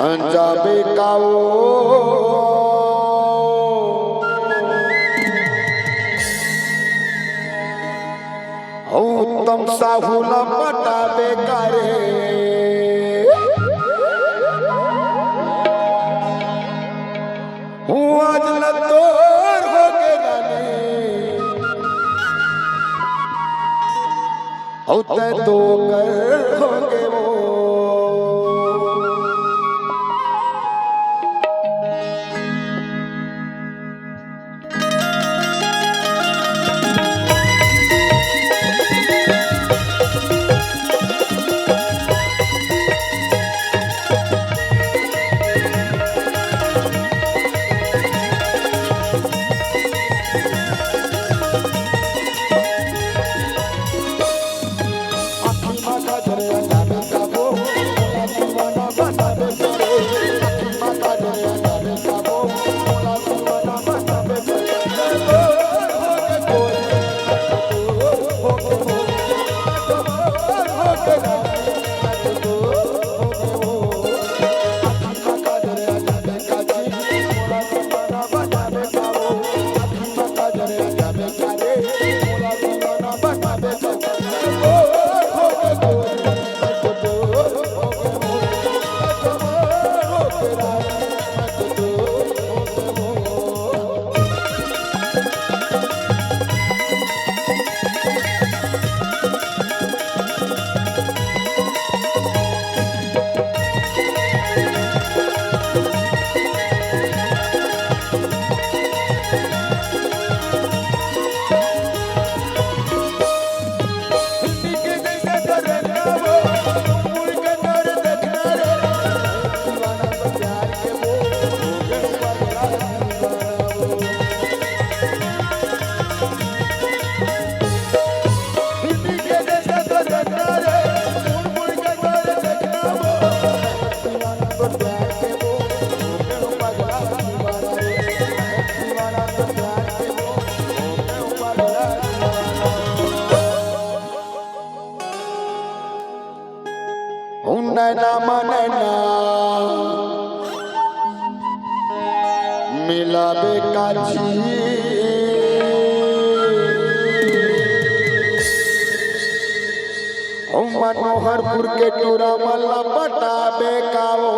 अंजाबे काओ उत्तम साहुला पटाबे करे हूँ आज लतोर हो के जाने होते तो कर हो के वो नैना मनैना मिलाबे काजी मनोहरपुर के टूरा मल्ला पटाबे काओ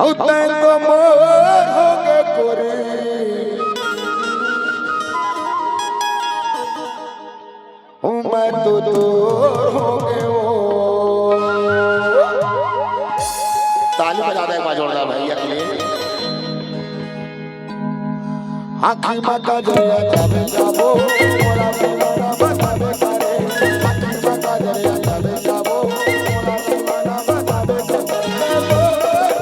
होते तो मोर हो के कोरे मैं तो हो गए वो ताली बजा दे एक बार जोरदार भैया के लिए आखी माता जया जावे जाबो मोरा मोरा बतावे करे आखी माता जया जावे जाबो मोरा मोरा बतावे करे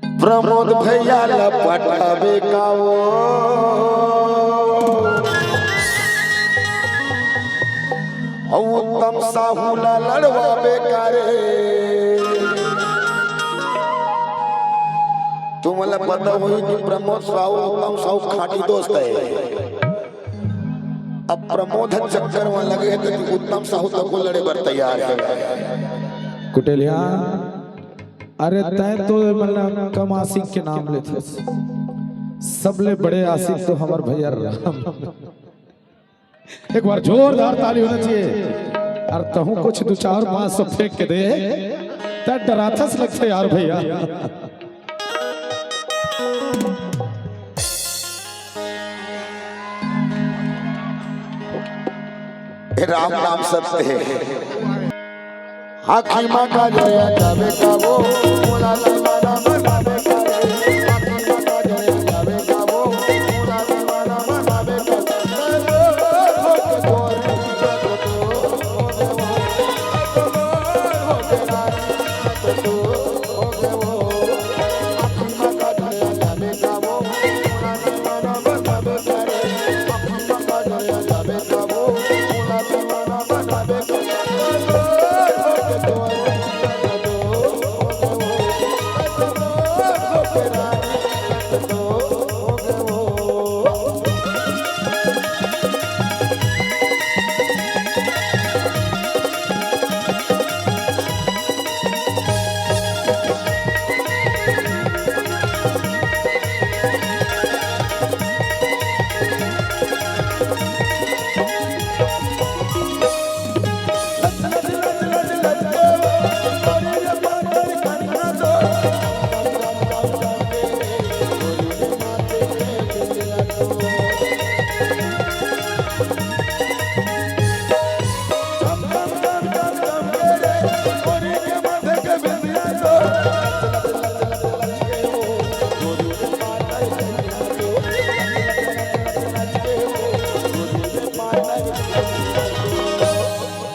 प्रमोद भैया लपटाबे काओ उत्तम साहुला लड़वाबे करे तुम्हाला पता होई कि प्रमोद साहू उत्तम साहू खाटी दोस्त है। अब प्रमोद चक्कर में लगे तो उत्तम साहू तक को लड़े पर तैयार है। कुटेलिया अरे तय तो मतलब कम आशिक के नाम लेते सबले बड़े आशिक तो हमार भैया राम। एक बार जोरदार ताली होना चाहिए। और तहु कुछ 2-4-500 फेंक के दे त डराथस लगते यार भैया। राम नाम सत्य है। आखी माँ का जया जावे का वो मोला दीवाना बनावे का रे। आखी माँ का जया जावे का वो मोला दीवाना बनावे का रे। हो के गोरी जग तो हो के वो हो के रानी जग तो हो के वो। आखी माँ का जया जावे का वो मोला दीवाना बनावे का रे। आखी माँ का जया जावे का वो मोला दीवाना बनावे का रे।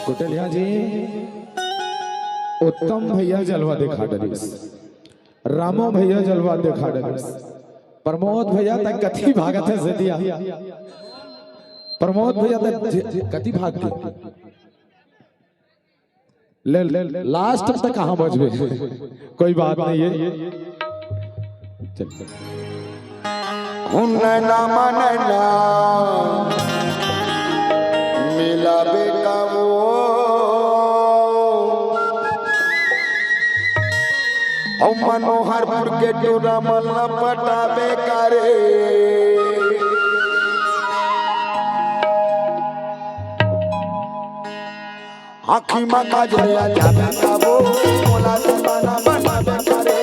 कुटलिया जी उत्तम भैया जलवा दिखा डरिस, रामो भैया जलवा दिखा डरिस, प्रमोद भैया तक कथी भागत है से दिया। प्रमोद भैया तक कथी भाग के ले लास्ट तक कहां बचबे। कोई बात नहीं है चल नैना मनैना मिला बेटा वो मनोहरपुर के टोरा मल्ला पटाबे करे। आखी माँ का जया जावे का वो मोला दीवाना बनावे करे।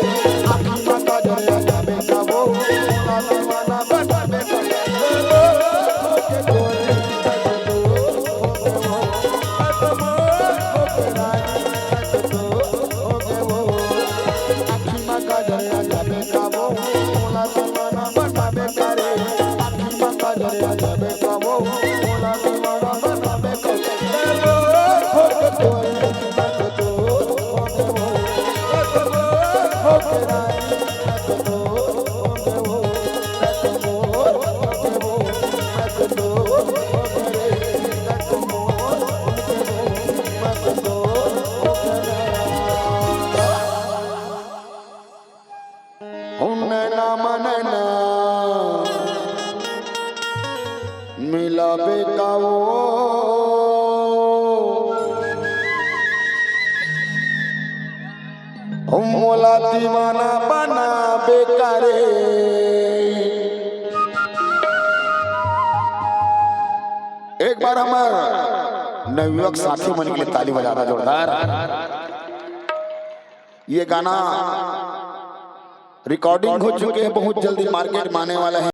आखी माँ का जया जावे का वो मोला दीवाना बनावे करे। हो के गोरी जग तो हो के वो हो के रानी जग तो हो के वो। आखी माँ का जया जावे का वो मोला दीवाना बनावे करे। आखी माँ का जया जावे का वो मोला दीवाना बनावे करे। हो के गोरी जग तो हो के वो हो के रानी जग तो हो के वो जग मोर हो के वो जग तो हो के रे जग मोर हो के वो जग तो हो के रे। नैना मनैना मिला बेका वो मोला दीवाना बना बेकारे। एक बार हमारे नवयुवक साथी मन के लिए ताली बजाना जोरदार। ये गाना रिकॉर्डिंग हो चुके हैं, बहुत जल्दी मार्केट में आने वाला है।